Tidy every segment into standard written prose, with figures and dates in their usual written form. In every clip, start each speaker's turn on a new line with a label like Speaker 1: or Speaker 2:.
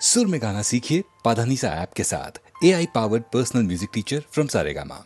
Speaker 1: सुर में गाना सीखिए पाधानीसा ऐप के साथ AI powered personal music teacher from Saregama.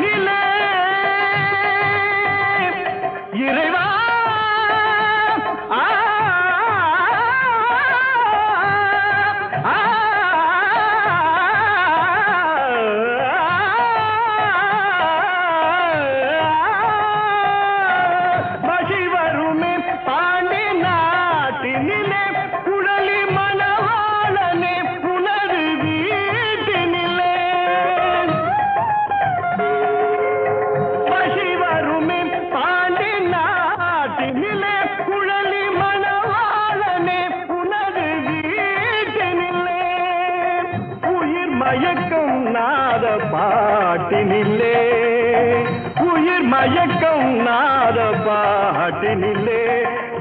Speaker 2: நில மயக்கம் நாத பாட்டினிலே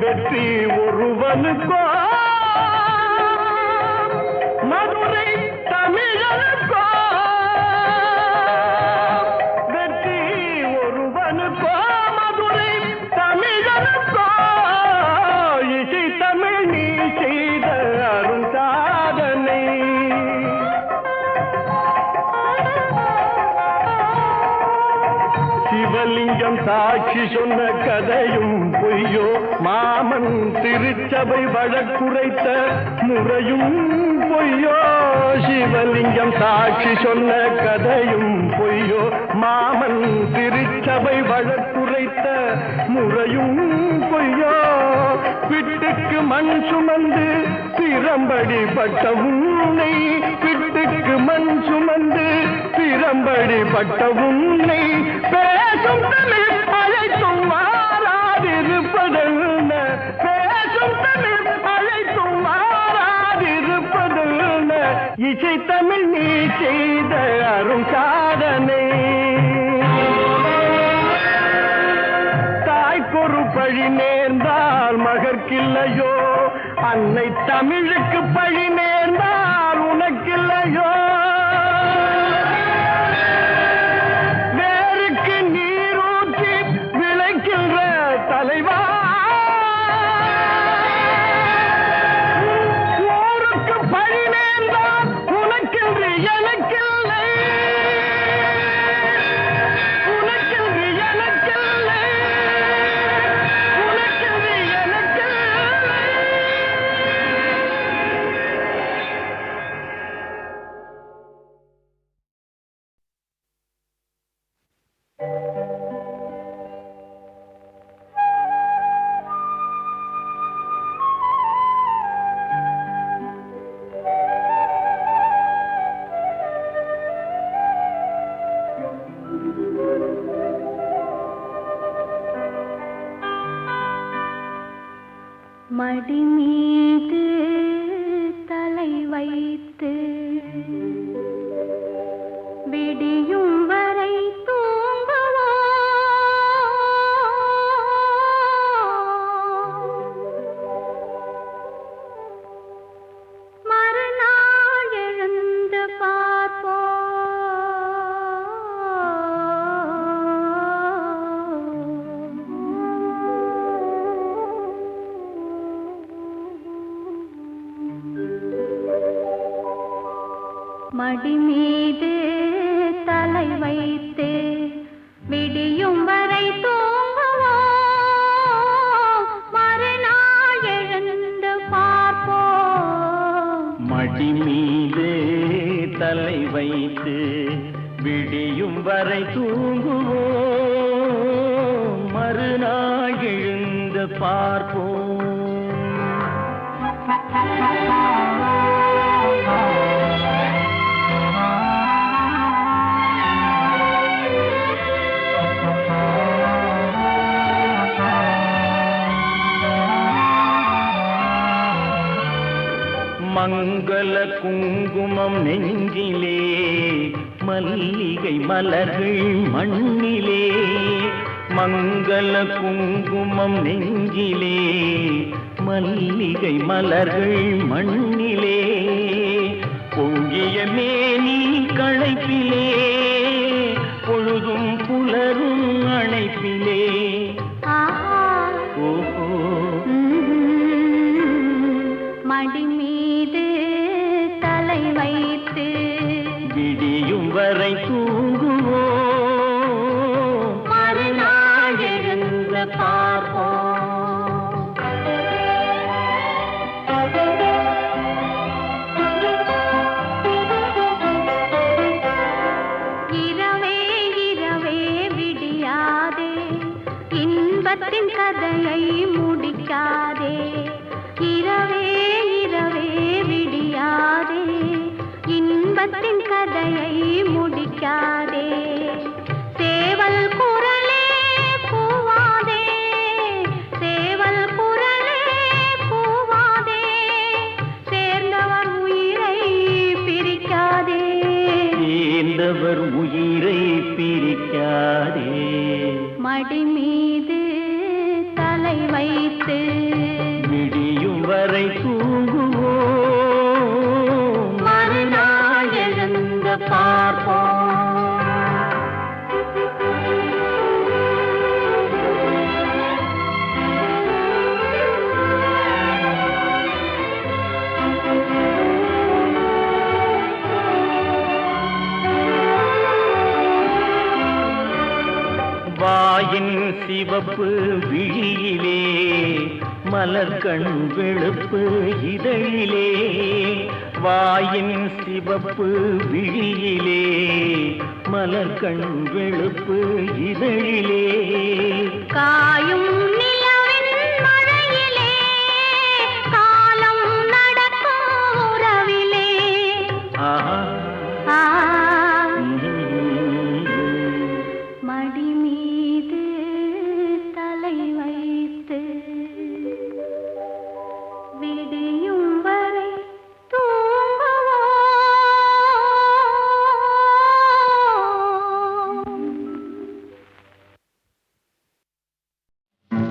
Speaker 2: வெற்றி ஒருவனுக்கோ மதுரை தமிழனுக்கோ வெற்றி ஒருவனுக்கோ மதுரை தமிழனுக்கோ இசை தமிழ் நீ செய்த அருள் சாதனை சிவலிங்கம் சாட்சி சொன்ன கதையும் பொய்யோ மாமன் திருச்சபை வழக்குரைத்த முறையும் பொய்யோ சிவலிங்கம் சாட்சி சொன்ன கதையும் பொய்யோ மாமன் திருச்சபை வழக்குரைத்த முறையும் பொய்யோ பிட்டுக்கு மண் சுமந்து திறம்படி பட்ட உன்னை பிட்டுக்கு மண் சுமந்து திறம்படி பட்ட உன்னை பேசும் தமிழ் அழைத்தும் மாறாதிருப்பதென்ன பேசும் தமிழ் அழைத்தும் மாறாதிருப்பதென்ன இசை தமிழ் நீ செய்த அரும் சாதனை தாய்க்கொரு பழி நேர்ந்தால் மகற்கில்லையோ அன்னை தமிழுக்கு பழி நேர்ந்தால் உனக்கில்லையோ வேருக்கு நீரூற்றி விளைக்கின்ற தலைவா ஊருக்கு பழி நேர்ந்தால் உனக்கென்று எனக்கில்லை உனக்கென்று எனக்கில்லை உனக்கென்று எனக்கில்லை
Speaker 3: மடி மீது தலை வைத்து விடியும் வரை தூங்குவோ மறுநாள் எழுந்து பார்ப்போ மடி மீது தலை வைத்து விடியும் வரை தூங்குவோம் மறுநாள் எழுந்து பார்ப்போம்
Speaker 2: மடி மீது தலை வைத்து விடியும் வரை தூங்குவோம் மறுநாள் எழுந்து பார்ப்போம் மங்கள குங்குமம் நெஞ்சிலே மல்லிகை மலர்கள் மண்ணிலே மங்கள குங்குமம் நெஞ்சிலே மல்லிகை மலர்கள் மண்ணிலே பொங்கிய மேனி களைப்பிலே பொழுதும் புலரும் அணைப்பிலே ஓஹோ
Speaker 3: மடி மீது தலை வைத்து
Speaker 2: விடியும் வரை தூங்குவோம்
Speaker 3: மறுநாள் எழுந்து பார்ப்போம் இரவே இரவே விடியாதே இன்பத்தின் கதையை முடிக்காதே இரவே இரவே விடியாதே இன்பத்தின் கதையை முடிக்காதே சேவல் குரலே கூவாதே சேவல் குரலே கூவாதே சேர்ந்தவர் உயிரை பிரிக்காதே
Speaker 2: சேர்ந்தவர் உயிரை பிரிக்காதே
Speaker 3: மடி மீது தலை வைத்து
Speaker 2: விடியும் வரை தூங்குவோம்,
Speaker 3: மறுநாள் எழுந்து பார்ப்போம்.
Speaker 2: வாயின் சிவப்பு விழியிலே மலர்கண் வெளுப்பு இதழிலே, வாயின் சிவப்பு விழியிலே மலர்கண் வெளுப்பு இதழிலே,
Speaker 3: காயும் நிலவின் மழையிலே காலம் நடக்கும் உறவிலே.
Speaker 2: ஆஹா
Speaker 3: ஆ, மடி மீது தலை வைத்து விடியும் வரை தூங்குவோம்.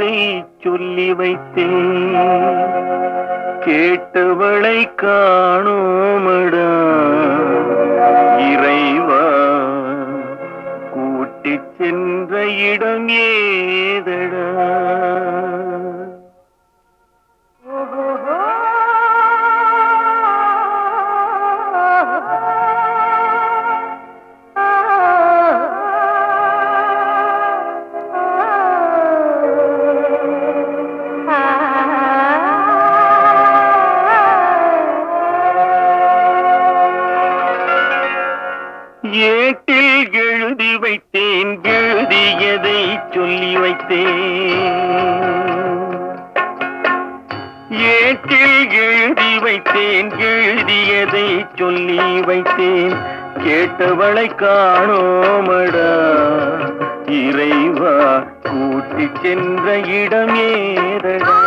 Speaker 2: எழுதியதை சொல்லி வைத்தேன், கேட்டவளை காணோமடா இறைவா, கூட்டிச் சென்ற இடம் ஏதடா. ஏட்டில் எழுதி வைத்தேன், எழுதியதை சொல்லி வைத்தேன், ஏட்டில் எழுதி வைத்தேன், எழுதியதை சொல்லி வைத்தேன், கேட்டவளை காணோமடா இறைவா, கூட்டிச் சென்ற இடம் ஏதடா.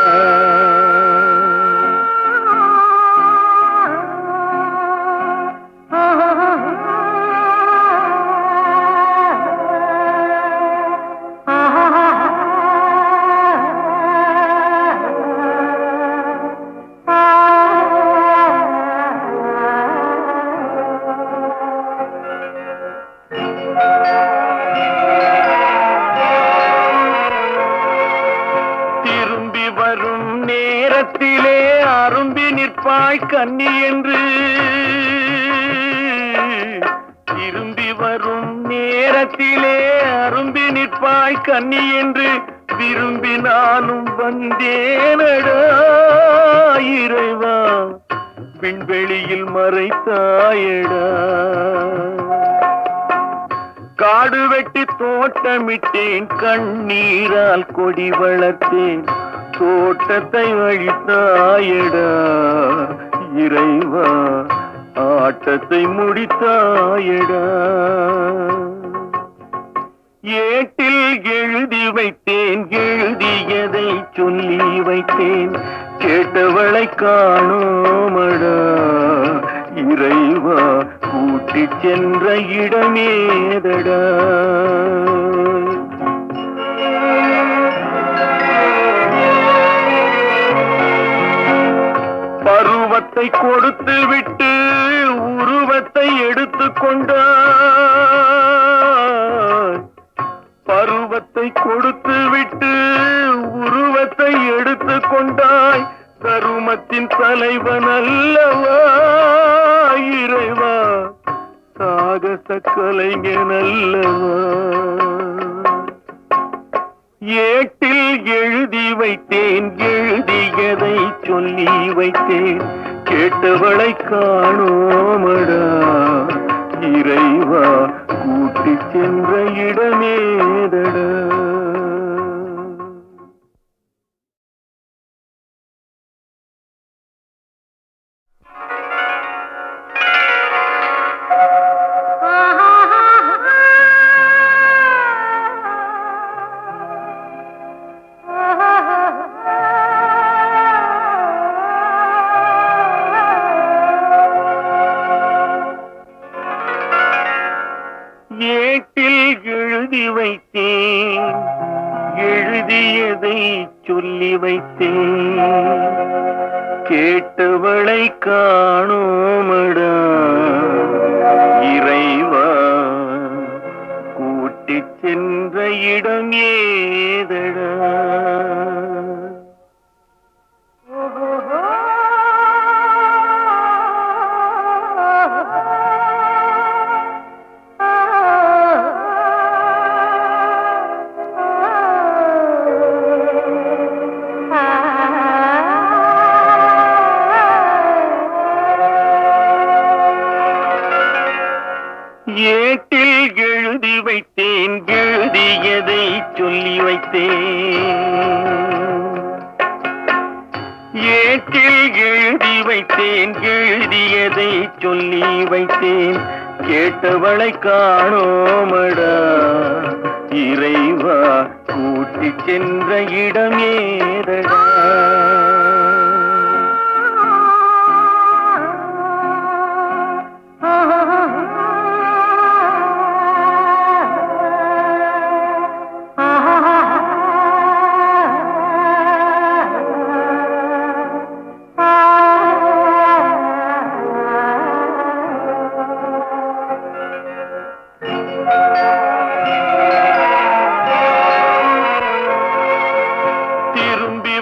Speaker 2: திரும்பி வரும் நேரத்திலே அரும்பி நிற்பாய் கன்னி என்று, திரும்பி வரும் நேரத்திலே அரும்பி நிற்பாய் கன்னி என்று விரும்பி நானும் வந்தேனடா இறைவா, விண்வெளியில் மறைத்தாயடா. காடு வெட்டி தோட்டமிட்டேன், கண்ணீரால் கொடி வளர்த்தேன், தோட்டத்தை அழித்தாயடா இறைவா, ஆட்டத்தை முடித்தாயடா. ஏட்டில் எழுதி வைத்தேன், எழுதியதை சொல்லி வைத்தேன், கேட்டவளை காணோமடா இறைவா, கூட்டிச் சென்ற இடமேதடா. பருவத்தை கொடுத்து விட்டு உருவத்தை எடுத்துக் கொண்டாய், பருவத்தை கொடுத்து விட்டு உருவத்தை எடுத்துக் கொண்டாய், தருமத்தின் தலைவன் அல்லவா இறைவா, சாகச கலைஞன் அல்லவா. ஏட்டில் எழுதி வைத்தேன், எழுதியதை சொல்லி வைத்தேன், கேட்டவளை காணோமடா இறைவா, கூட்டிச் சென்ற இடமேதடா. ஏட்டில் எழுதி வைத்தேன், எழுதியதை சொல்லி வைத்தேன், கேட்டவளை காணோமடா இறைவா, கூட்டிச் சென்ற இடம் ஏதடா. ஏட்டில் எழுதி வைத்தேன், எழுதியதை சொல்லி வைத்தேன், ஏட்டில் எழுதி வைத்தேன், எழுதியதை சொல்லி வைத்தேன், கேட்டவளை காணோமடா இறைவா, கூட்டிச் சென்ற இடம் ஏதடா.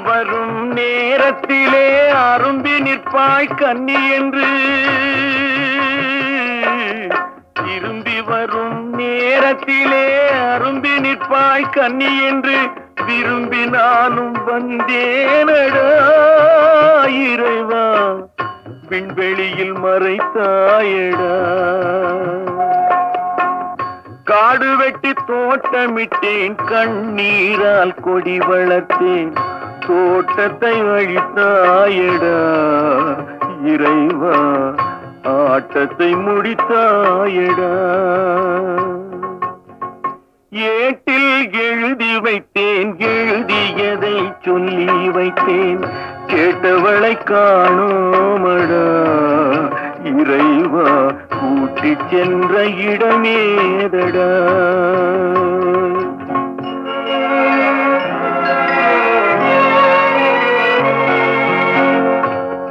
Speaker 2: வரும் நேரத்திலே அரும்பி நிற்பாய் கன்னி என்று திரும்பி வரும் நேரத்திலே அரும்பி நிற்பாய் கன்னி என்று விரும்பி நானும் வந்தேனடா இறைவா விண்வெளியில் மறைத்தாயடா காடு வெட்டி தோட்டமிட்டேன் கண்ணீரால் கொடி வளர்த்தேன் தோட்டத்தை அழித்தாயடா இறைவா ஆட்டத்தை முடித்தாயடா ஏட்டில் எழுதி வைத்தேன் எழுதியதை சொல்லி வைத்தேன் கேட்டவளை காணோமடா இறைவா கூட்டிச் சென்ற இடமேதடா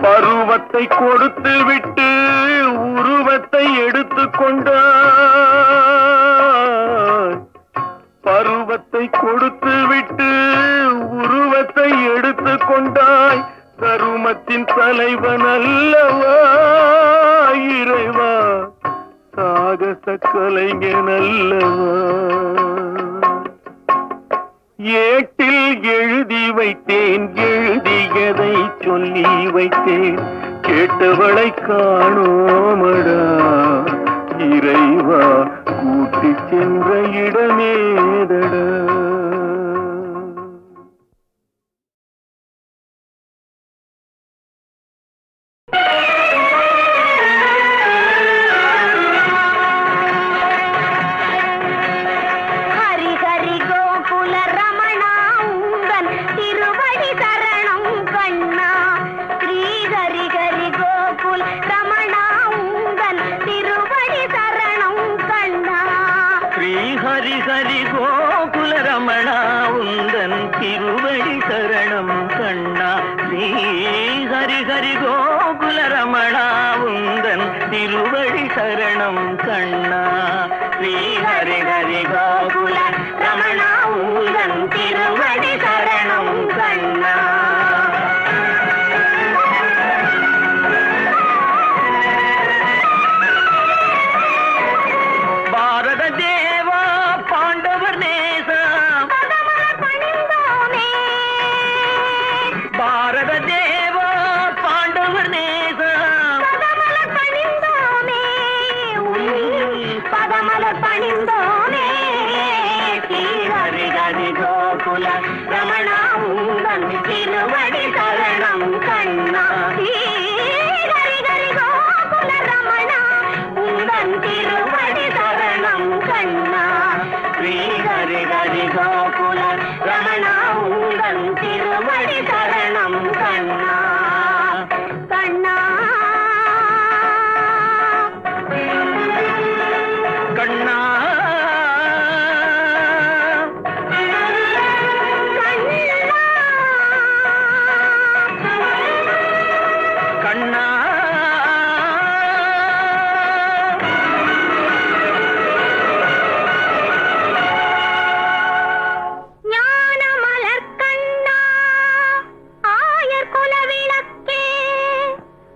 Speaker 2: பருவத்தை கொடுத்து விட்டு உருவத்தை எடுத்துக் கொண்டாய் பருவத்தை கொடுத்து விட்டு உருவத்தை எடுத்துக் கொண்டாய் கருமத்தின் தலைவன் அல்லவா இறைவா சாகச கலைஞன் அல்லவா ஏட்டில் எழுதி வைத்தேன் எழுதியதை சொல்லி வைத்தேன் கேட்டவளை காணோமடா இறைவா கூட்டிச் சென்ற இடமேதடா
Speaker 4: ஹரி ஹரி கோகுல ரமணா உந்தன் திருவடி சரணம் கண்ணா ஸ்ரீ ஹரி ஹரி கோகுல ரமணா உந்தன் திருவடி சரணம் கண்ணா ஸ்ரீ ஹரி ஹரி கோகுல ரமணா உந்தன் திருவடி சரணம் கண்ணா பாரத தேவா பாண்டவர் நேசம் பாரத தேவா பாண்டவர் நேசம்
Speaker 3: பதமல பணிந்தோனே ஹரி ஹரி கோகுல ரமணா உந்தன் திருவடி சரணம் கண்ணா ஹரி ஹரி கோகுல ரமணா உந்தன் திருவடி சரணம் கண்ணா ஸ்ரீ ஹரி ஹரி கோகுல ரமணா உந்தன் திருவடி சரணம் கண்ணா கண்ணா
Speaker 4: கண்ணா கண்ணா
Speaker 3: ஞானமலர் கண்ணா ஆயர் குல விளக்கே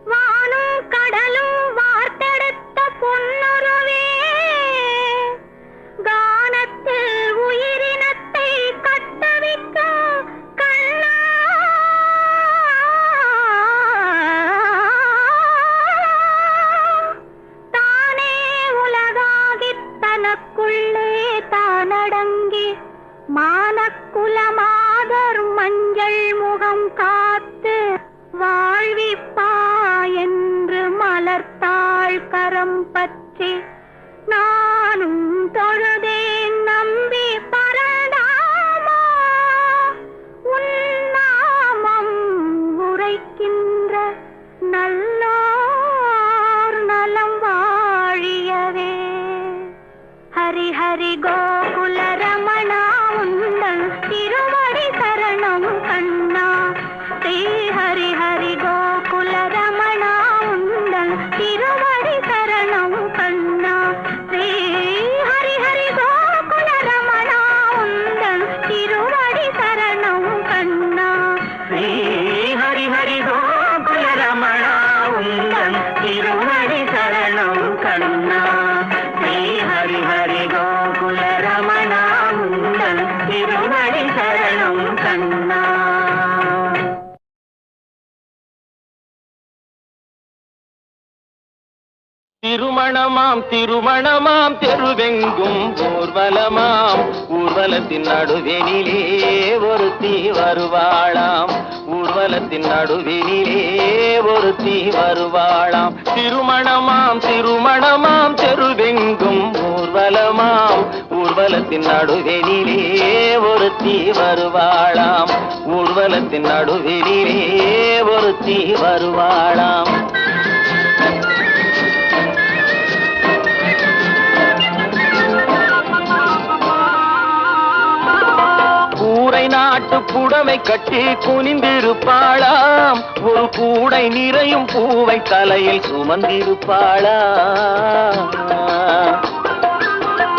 Speaker 3: வானும் கடலும் வார்த்தெடுத்த பொன்னுருவே கானத்தில் உயிரினத்தை கட்டவிக்க கண்ணா தானே உலகாகித் தனக்குள்ளே தானடங்கி மானக்குலமாதர் மஞ்சள் முகம் காத்து வாழ்விப்பா என்று மலர்த்தாள் கரம் பற்றி நானும் தொழுதேன் நம்பி பரந்தாமா உன்னாமம் உரைக்கின்ற நல்லோர் நலம் வாழியவே ஹரி ஹரி கோகுல ரமணா உந்தன் திருவடி சரணம் கண்ணா ஸ்ரீ ஹரி ஹரி கோகுல ரமணா உந்தன் திருவடி சரணம் கண்ணா ஸ்ரீ ஹரி ஹரி கோகுல ரமணா உந்தன் திருவடி சரணம் கண்ணா திருவடி சரணம் கண்ணா ஸ்ரீ ஹரி ஹரி கோகுல ரமணா உந்தன் திருவடி சரணம் கண்ணா.
Speaker 4: திருமணமாம் திருமணமாம் தெருவெங்கும் ஊர்வலமாம் ஊர்வலத்தின் நடுவெனிலே ஒருத்தி வருவாளாம் ஊர்வலத்தின் நடுவெனிலே ஒருத்தி வருவாளாம். திருமணமாம் திருமணமாம் தெருவெங்கும் ஊர்வலமாம் ஊர்வலத்தின் நடுவெனிலே ஒருத்தி வருவாளாம் ஊர்வலத்தின் நடுவெனிலே ஒருத்தி வருவாளாம். நாட்டு புடவை கட்டி குனிந்திருப்பாளாம் ஒரு கூடை நிறையும் பூவை தலையில் சுமந்திருப்பாளாம்.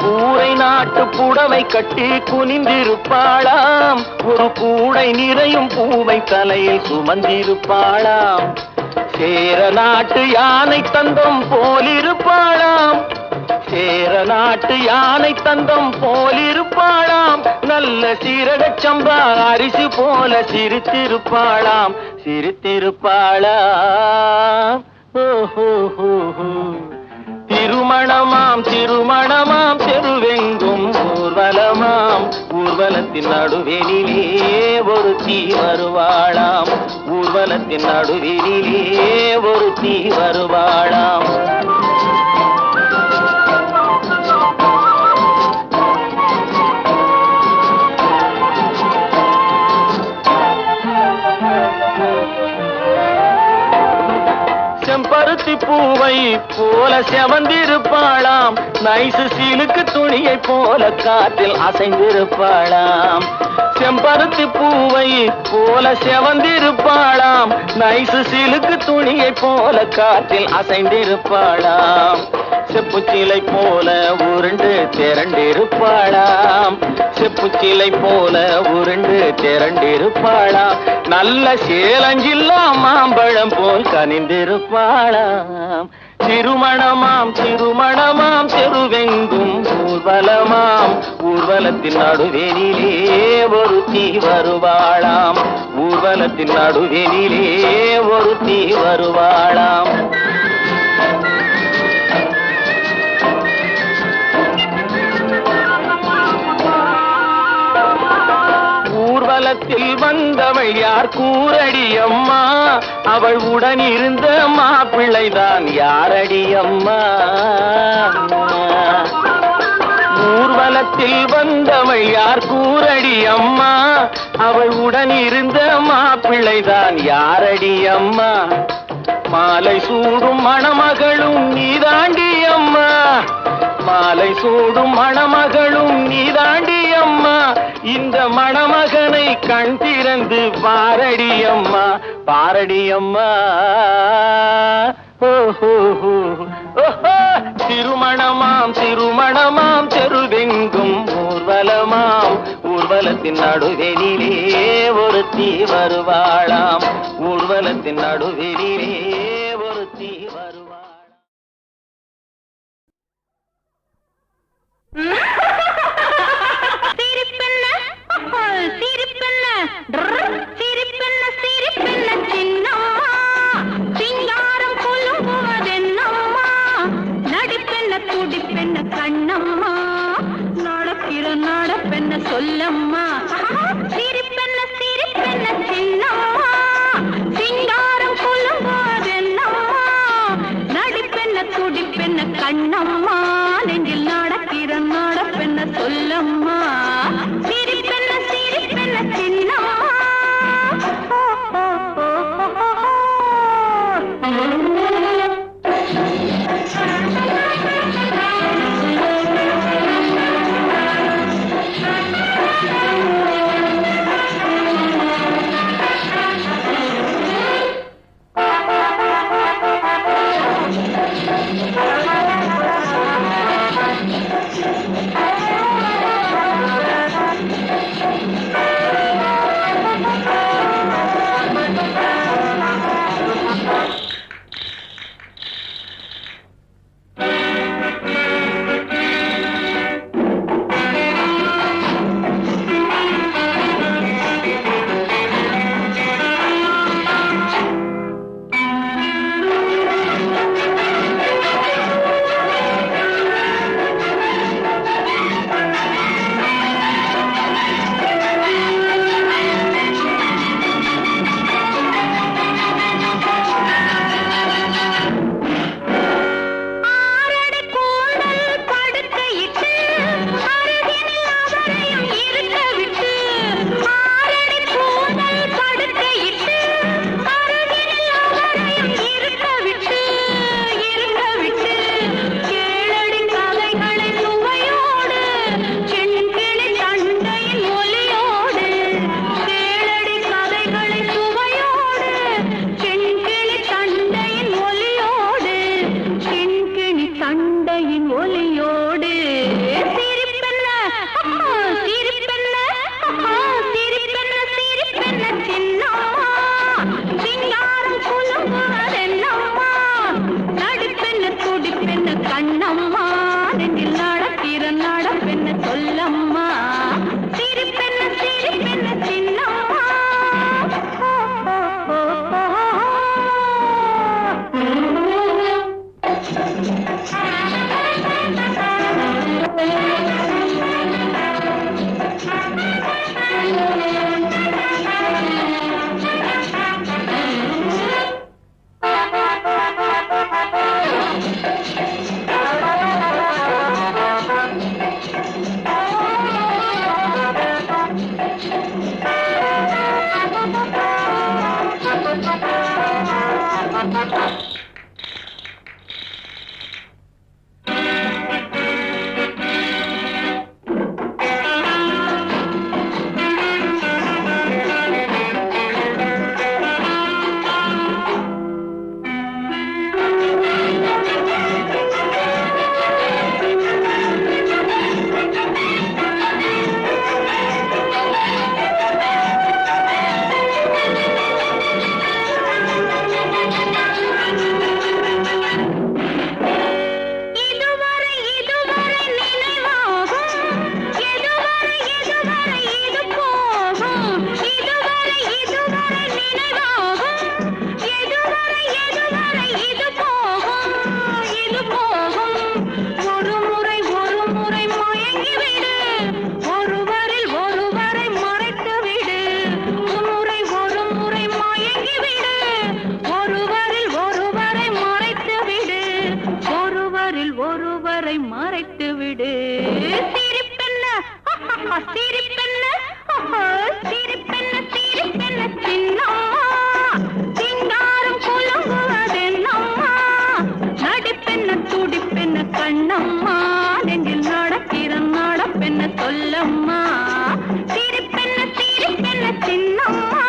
Speaker 4: கூரை நாட்டு புடவை கட்டி குனிந்திருப்பாளாம் ஒரு கூடை நிறையும் பூவை தலையில் சுமந்திருப்பாளாம். சேர நாட்டு யானை தந்தம் போலிருப்பாளாம் சேர நாட்டு யானை தந்தம் போலிருப்பாளாம். நல்ல சீரகச் சம்பா அரிசி போல சிரித்திருப்பாளாம் சிரித்திருப்பாளாம். திருமணமாம் திருமணமாம் தெருவெங்கும் ஊர்வலமாம் ஊர்வலத்தின் நடுவெனிலே ஒருத்தி வருவாளாம் ஊர்வலத்தின் நடுவெனிலே ஒருத்தி வருவாளாம். செம்பருத்தி பூவை போல செவந்திருப்பாளாம் நைசு சீலுக்கு துணியை போல காற்றில் அசைந்திருப்பாளாம். செம்பருத்தி பூவை போல செவந்திருப்பாளாம் நைசு சீலுக்கு துணியை போல காற்றில் அசைந்திருப்பாளாம். செப்புச்சிலை போல உருண்டு திரண்டிருப்பாளாம் செப்புச்சிலை போல உருண்டு திரண்டிருப்பாளாம். நல்ல சேலஞ்சில்லா மாம்பழம் போல் கனிந்திருப்பாளாம். திருமணமாம் திருமணமாம் தெருவெங்கும் ஊர்வலமாம் ஊர்வலத்தின் நடுவெனிலே ஒருத்தி வருவாளாம் ஊர்வலத்தின் நடுவெனிலே ஒருத்தி வருவாளாம். ஊர்வலத்தில் வந்தவள் யார் கூரடி அம்மா அவள் உடன் இருந்த மாப்பிள்ளைதான் யாரடி அம்மா. ஊர்வலத்தில் வந்தவள் யார் கூரடி அம்மா அவள் உடன் இருந்த மாப்பிள்ளைதான் யாரடி அம்மா. மாலை சூடும் மணமகளும் நீதாண்டி அம்மா மாலை சூடும் மணமகளும் நீதாண்டி அம்மா. இந்த மணமகனை கண் திறந்து பாரடி அம்மா பாரடி அம்மா. திருமணமாம் திருமணமாம் தெருவெங்கும் ஊர்வலமாம் ஊர்வலத்தின் நடுவெனிலே ஒருத்தி வருவாளாம் ஊர்வலத்தின் நடுவெனிலே ஒருத்தி வருவாளாம்.
Speaker 3: கண்ணம்மா நடக்கிற நடப்பென்ன சொல்லம்மா சிரிப்பென்ன சிரிப்பென்ன சின்னம்மா சிங்காரம் கொல்லும்போதென்னம்மா நடிப்பென்ன துடிப்பென்ன கண்ணம்மா நெஞ்சில் நடக்கிற நடப்பென்ன சொல்லம்மா சிரிப்பென்ன சிரிப்பென்ன சின்னம்மா. இதுவரை இதுவரை நினைவாகும் எதுவரை எதுவரை இது போகும் இதுவரை இதுவரை நினைவாகும் எதுவரை எதுவரை இது போகும் ஒரு முறை மயங்கிவிடு ஒருவரில் ஒருவரை மறைத்து விடு ஒரு முறை மயங்கிவிடு ஒருவரில் ஒருவரை மறைத்து விடு ஒருவரில் ஒருவரை மறைத்து விடு சிரிப்பென்ன சிரிப்பென்ன சிரிப்பென்ன சிரிப்பென்ன சின்னம்மா சிங்காரம் குலுங்குவதென்னம்மா நடிப்பென்ன துடிப்பென்ன கண்ணம்மா நெஞ்சில் நடக்கிற நடப்பென்ன சொல்லம்மா சிரிப்பென்ன சிரிப்பென்ன சின்னம்மா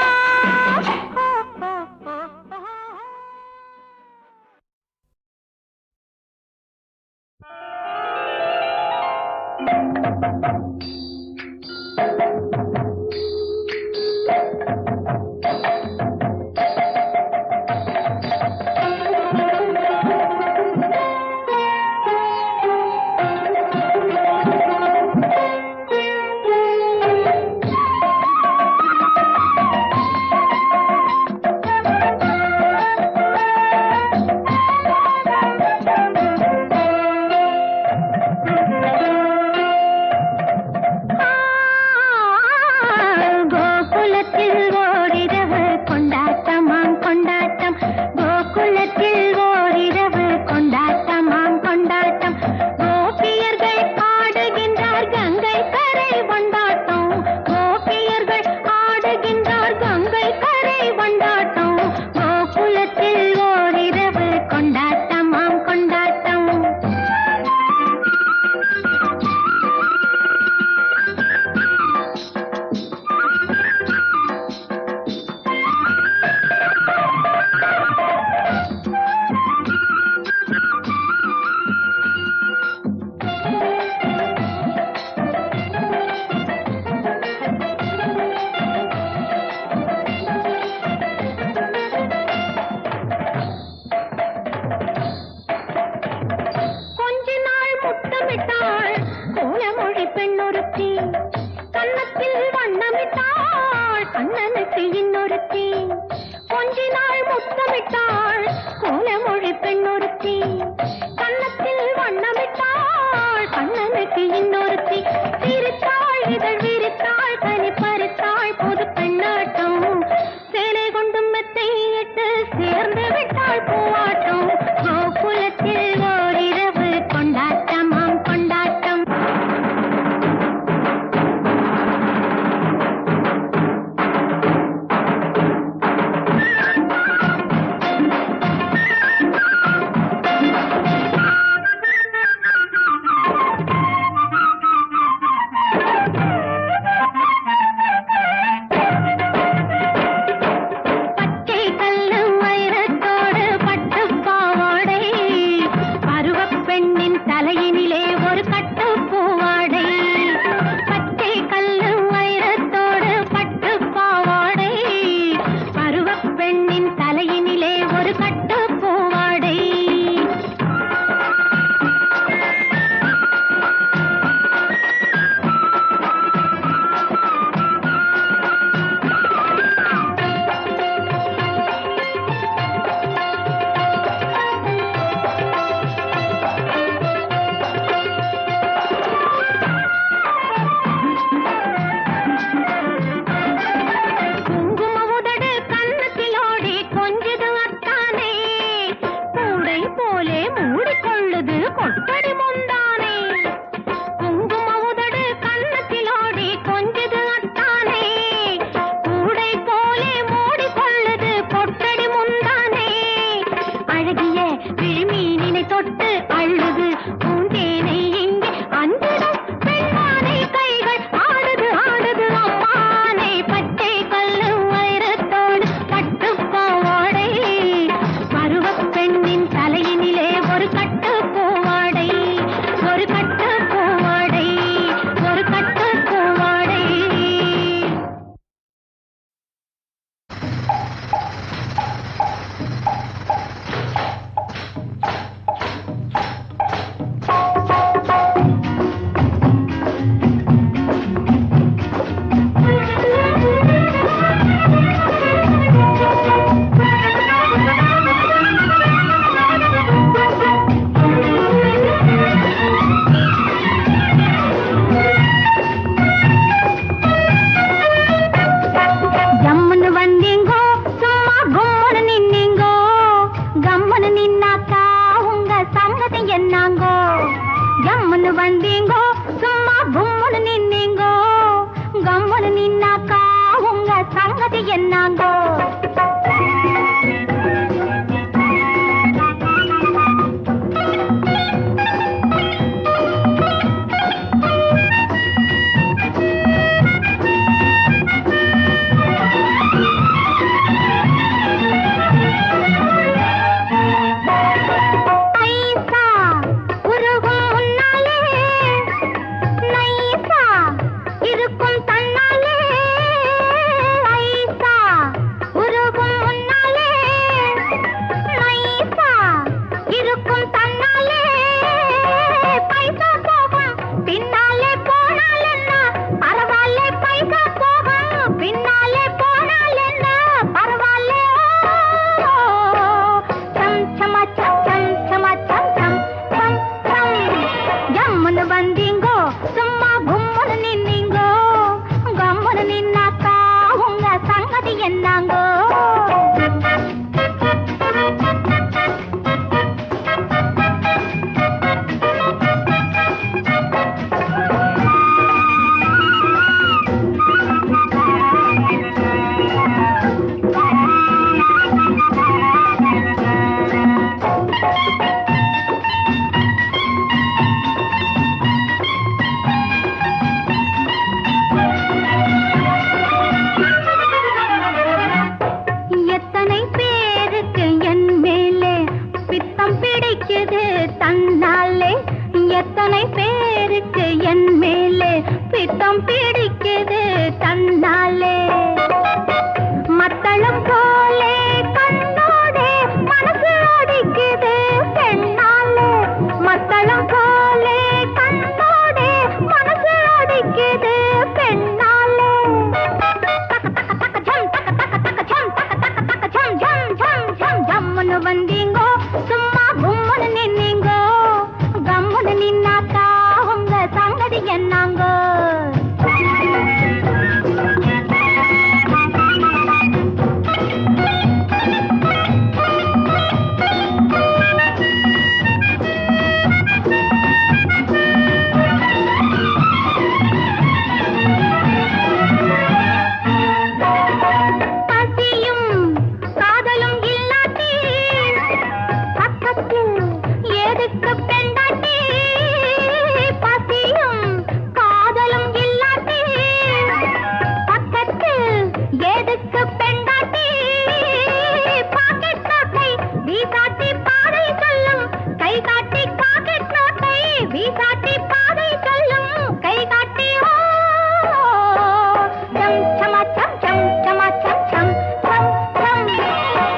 Speaker 3: என்னாங்கோ எத்தனை பேருக்கு என் மேலே பித்தம் பிடிக்குது தன்னாலே மத்தளம் போலே கண்ணோடே மனசு அடிக்குது பெண்ணாலே மத்தளம் போலே கண்ணோடே மனசு அடிக்குது பெண்ணாலே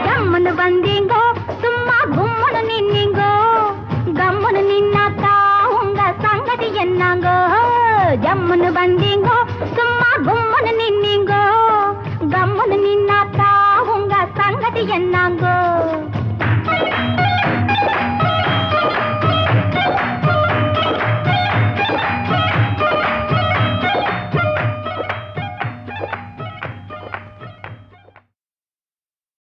Speaker 3: ஜம்முன்னு வந்தீங்கோ சும்மா கும்முன்னு நின்னீங்கோ கம்முன்னு நின்னாக்கா உங்க சங்கதி என்னாங்கோ ஜம்முன்னு வந்தீங்கோ சும்மா கும்முன்னு நின்னீங்கோ கம்முன்னு நின்னாக்கா உங்க சங்கதி என்னாங்கோ